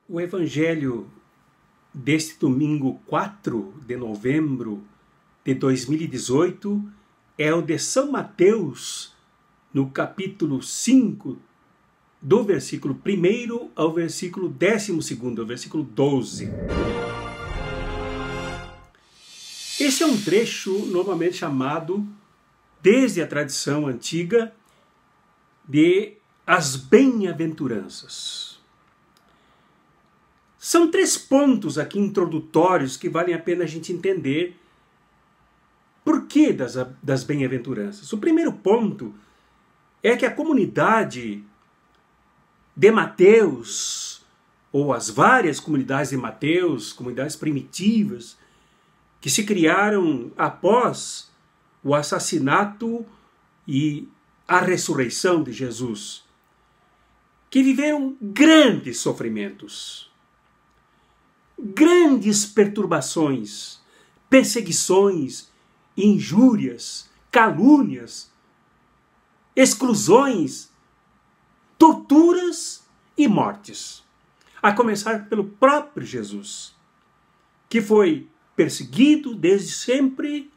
O Evangelho deste domingo 4 de novembro de 2018 é o de São Mateus, no capítulo 5, do versículo 1 ao versículo 12º, ao versículo 12. Este é um trecho normalmente chamado, desde a tradição antiga, de as bem-aventuranças. São 3 pontos aqui introdutórios que valem a pena a gente entender por que das bem-aventuranças. O primeiro ponto é que a comunidade de Mateus, ou as várias comunidades de Mateus, comunidades primitivas, que se criaram após o assassinato e a ressurreição de Jesus, que viveram grandes sofrimentos, grandes perturbações, perseguições, injúrias, calúnias, exclusões, torturas e mortes. A começar pelo próprio Jesus, que foi perseguido desde sempre,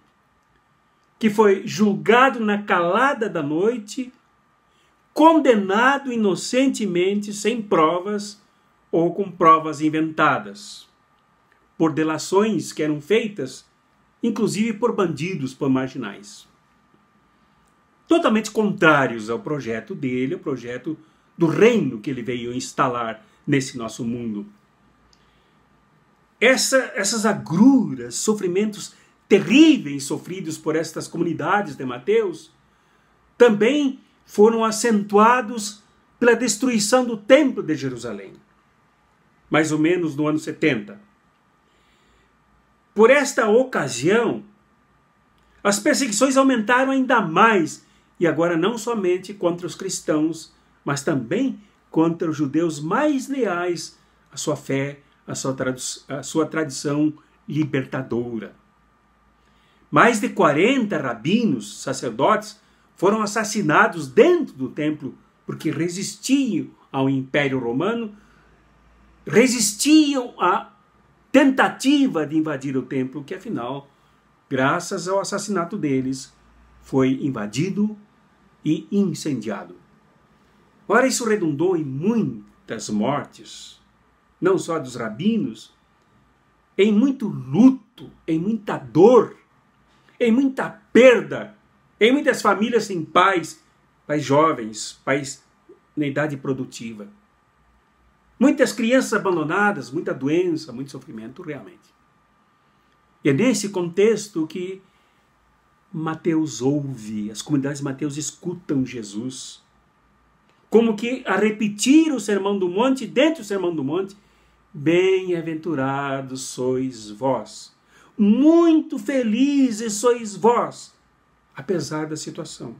que foi julgado na calada da noite, condenado inocentemente, sem provas ou com provas inventadas, por delações que eram feitas, inclusive por bandidos, por marginais. Totalmente contrários ao projeto dele, ao projeto do reino que ele veio instalar nesse nosso mundo. Essas agruras, sofrimentos terríveis sofridos por estas comunidades de Mateus, também foram acentuados pela destruição do Templo de Jerusalém, mais ou menos no ano 70. Por esta ocasião, as perseguições aumentaram ainda mais, e agora não somente contra os cristãos, mas também contra os judeus mais leais à sua fé, à sua tradição libertadora. Mais de 40 rabinos, sacerdotes, foram assassinados dentro do templo porque resistiam ao Império Romano, resistiam à tentativa de invadir o templo, que afinal, graças ao assassinato deles, foi invadido e incendiado. Ora, isso redundou em muitas mortes, não só dos rabinos, em muito luto, em muita dor, em muita perda, em muitas famílias sem pais, pais jovens, pais na idade produtiva. Muitas crianças abandonadas, muita doença, muito sofrimento, realmente. E é nesse contexto que Mateus ouve, as comunidades de Mateus escutam Jesus, como que a repetir o Sermão do Monte, dentro do Sermão do Monte, bem-aventurados sois vós, muito felizes sois vós, apesar da situação.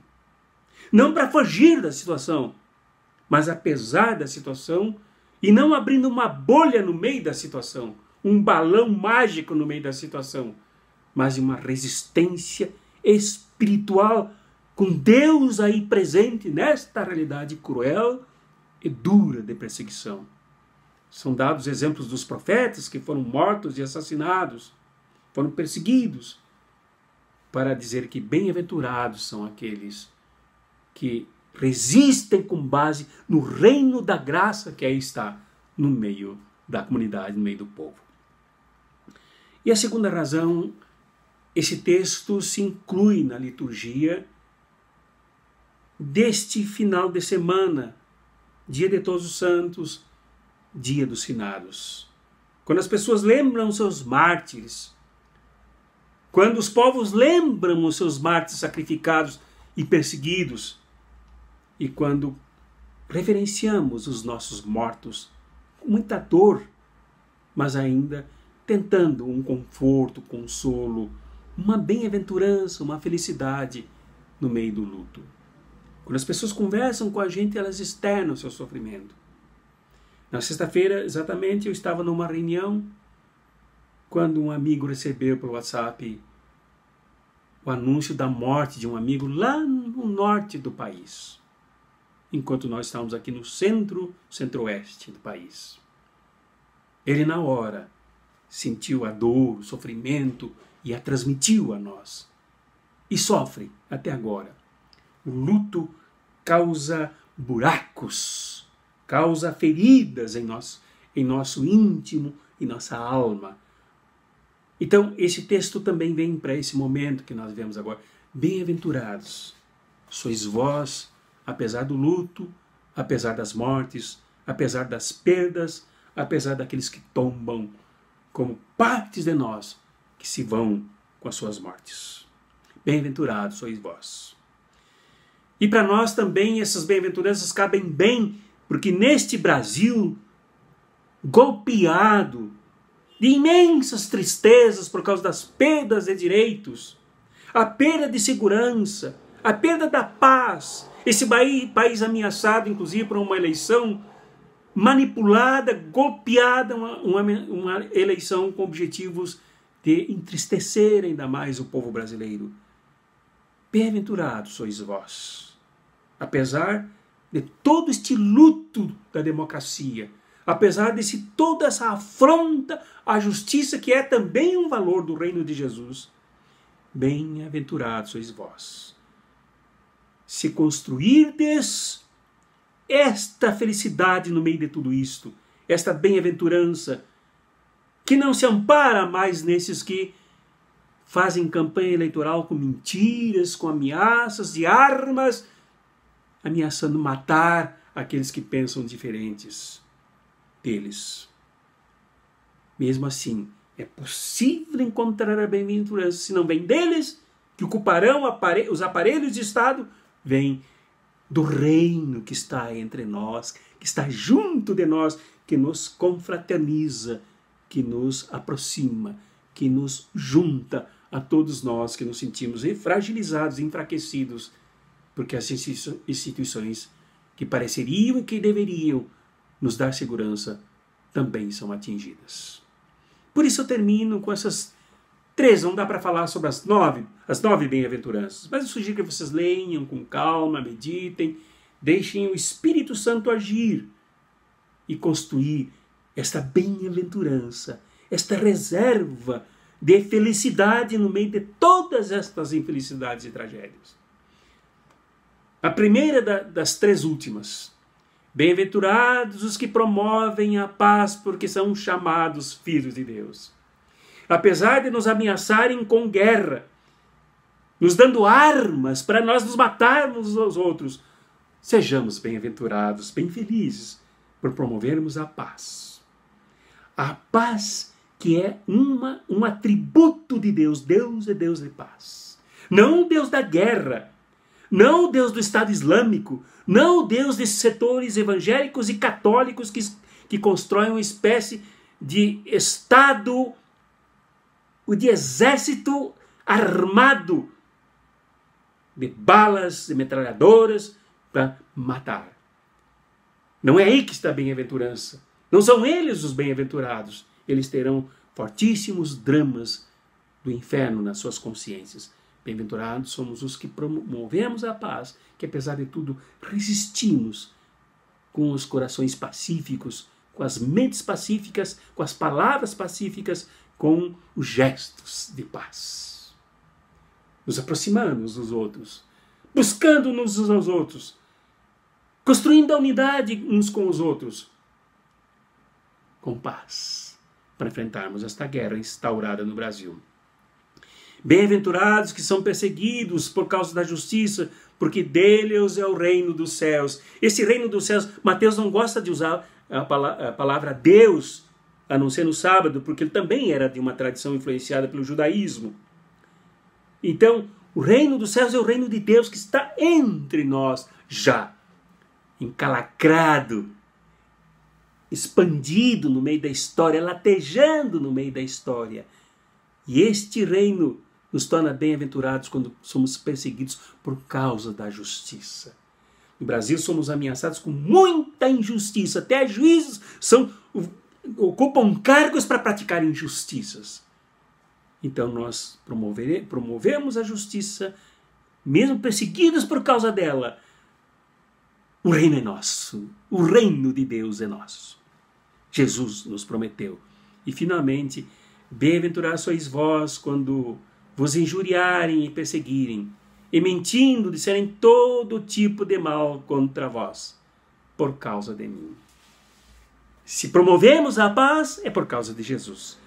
Não para fugir da situação, mas apesar da situação, e não abrindo uma bolha no meio da situação, um balão mágico no meio da situação, mas uma resistência espiritual com Deus aí presente nesta realidade cruel e dura de perseguição. São dados exemplos dos profetas que foram mortos e assassinados, foram perseguidos, para dizer que bem-aventurados são aqueles que resistem com base no reino da graça que aí está no meio da comunidade, no meio do povo. E a segunda razão, esse texto se inclui na liturgia deste final de semana, dia de Todos os Santos, dia dos finados. Quando as pessoas lembram seus mártires, quando os povos lembram os seus mártires sacrificados e perseguidos, e quando reverenciamos os nossos mortos com muita dor, mas ainda tentando um conforto, consolo, uma bem-aventurança, uma felicidade no meio do luto. Quando as pessoas conversam com a gente, elas externam o seu sofrimento. Na sexta-feira, exatamente, eu estava numa reunião quando um amigo recebeu pelo WhatsApp o anúncio da morte de um amigo lá no norte do país, enquanto nós estávamos aqui no centro-oeste do país. Ele na hora sentiu a dor, o sofrimento e a transmitiu a nós. E sofre até agora. O luto causa buracos, causa feridas em nosso íntimo e nossa alma. Então, esse texto também vem para esse momento que nós vemos agora. Bem-aventurados sois vós, apesar do luto, apesar das mortes, apesar das perdas, apesar daqueles que tombam como partes de nós, que se vão com as suas mortes. Bem-aventurados sois vós. E para nós também essas bem-aventuranças cabem bem, porque neste Brasil, golpeado de imensas tristezas por causa das perdas de direitos, a perda de segurança, a perda da paz, esse país ameaçado, inclusive, por uma eleição manipulada, golpeada, uma eleição com objetivos de entristecer ainda mais o povo brasileiro. Bem-aventurados sois vós, apesar de todo este luto da democracia, apesar de toda essa afronta à justiça, que é também um valor do reino de Jesus. Bem-aventurados sois vós. Se construirdes esta felicidade no meio de tudo isto, esta bem-aventurança, que não se ampara mais nesses que fazem campanha eleitoral com mentiras, com ameaças de armas, ameaçando matar aqueles que pensam diferentes deles. Mesmo assim, é possível encontrar a bem-aventurança, se não vem deles, que ocuparão os aparelhos de Estado, vem do reino que está entre nós, que está junto de nós, que nos confraterniza, que nos aproxima, que nos junta a todos nós que nos sentimos fragilizados, enfraquecidos, porque as instituições que pareceriam e que deveriam nos dar segurança também são atingidas. Por isso eu termino com essas 3, não dá para falar sobre as 9 bem-aventuranças, mas eu sugiro que vocês leiam com calma, meditem, deixem o Espírito Santo agir e construir esta bem-aventurança, esta reserva de felicidade no meio de todas estas infelicidades e tragédias. A primeira das 3 últimas. Bem-aventurados os que promovem a paz, porque são chamados filhos de Deus. Apesar de nos ameaçarem com guerra, nos dando armas para nós nos matarmos uns aos outros, sejamos bem-aventurados, bem felizes, por promovermos a paz. A paz que é um atributo de Deus. Deus é Deus de paz. Não o Deus da guerra, não o Deus do Estado Islâmico, não o Deus desses setores evangélicos e católicos que constroem uma espécie de Estado, de exército armado de balas, de metralhadoras para matar. Não é aí que está a bem-aventurança. Não são eles os bem-aventurados. Eles terão fortíssimos dramas do inferno nas suas consciências. Bem-aventurados somos os que promovemos a paz, que apesar de tudo resistimos com os corações pacíficos, com as mentes pacíficas, com as palavras pacíficas, com os gestos de paz. Nos aproximamos dos outros, buscando-nos uns aos outros, construindo a unidade uns com os outros, com paz, para enfrentarmos esta guerra instaurada no Brasil. Bem-aventurados que são perseguidos por causa da justiça, porque deles é o reino dos céus. Esse reino dos céus, Mateus não gosta de usar a palavra Deus, a não ser no sábado, porque ele também era de uma tradição influenciada pelo judaísmo. Então, o reino dos céus é o reino de Deus que está entre nós, já encalacrado, expandido no meio da história, latejando no meio da história. E este reino nos torna bem-aventurados quando somos perseguidos por causa da justiça. No Brasil somos ameaçados com muita injustiça, até juízes ocupam cargos para praticar injustiças. Então nós promovemos a justiça, mesmo perseguidos por causa dela. O reino é nosso, o reino de Deus é nosso. Jesus nos prometeu. E finalmente, bem-aventurados sois vós quando vos injuriarem e perseguirem, e mentindo disserem todo tipo de mal contra vós, por causa de mim. Se promovemos a paz, é por causa de Jesus.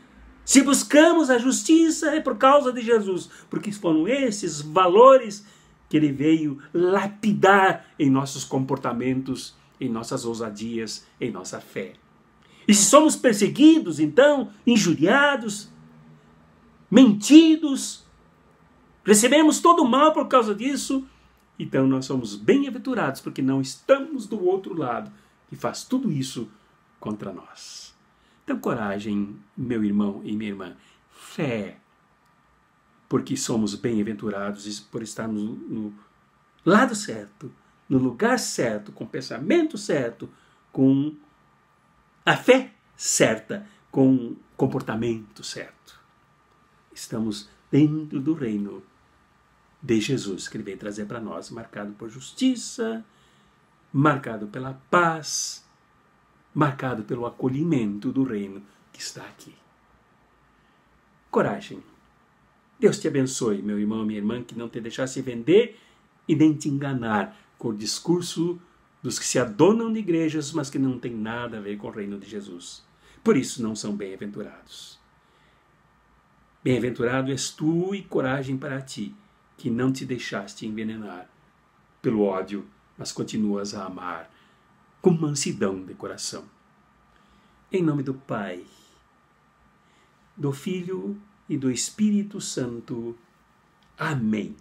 Se buscamos a justiça, é por causa de Jesus, porque foram esses valores que ele veio lapidar em nossos comportamentos, em nossas ousadias, em nossa fé. E se somos perseguidos, então, injuriados, mentidos, recebemos todo o mal por causa disso, então nós somos bem-aventurados, porque não estamos do outro lado, que faz tudo isso contra nós. Então, coragem, meu irmão e minha irmã, fé, porque somos bem-aventurados por estar no lado certo, no lugar certo, com o pensamento certo, com a fé certa, com o comportamento certo. Estamos dentro do reino de Jesus, que ele vem trazer para nós, marcado por justiça, marcado pela paz, marcado pelo acolhimento do reino que está aqui. Coragem. Deus te abençoe, meu irmão e minha irmã, que não te deixasse vender e nem te enganar com o discurso dos que se adonam de igrejas, mas que não tem nada a ver com o reino de Jesus. Por isso não são bem-aventurados. Bem-aventurado és tu e coragem para ti, que não te deixaste envenenar pelo ódio, mas continuas a amar com mansidão de coração. Em nome do Pai, do Filho e do Espírito Santo. Amém.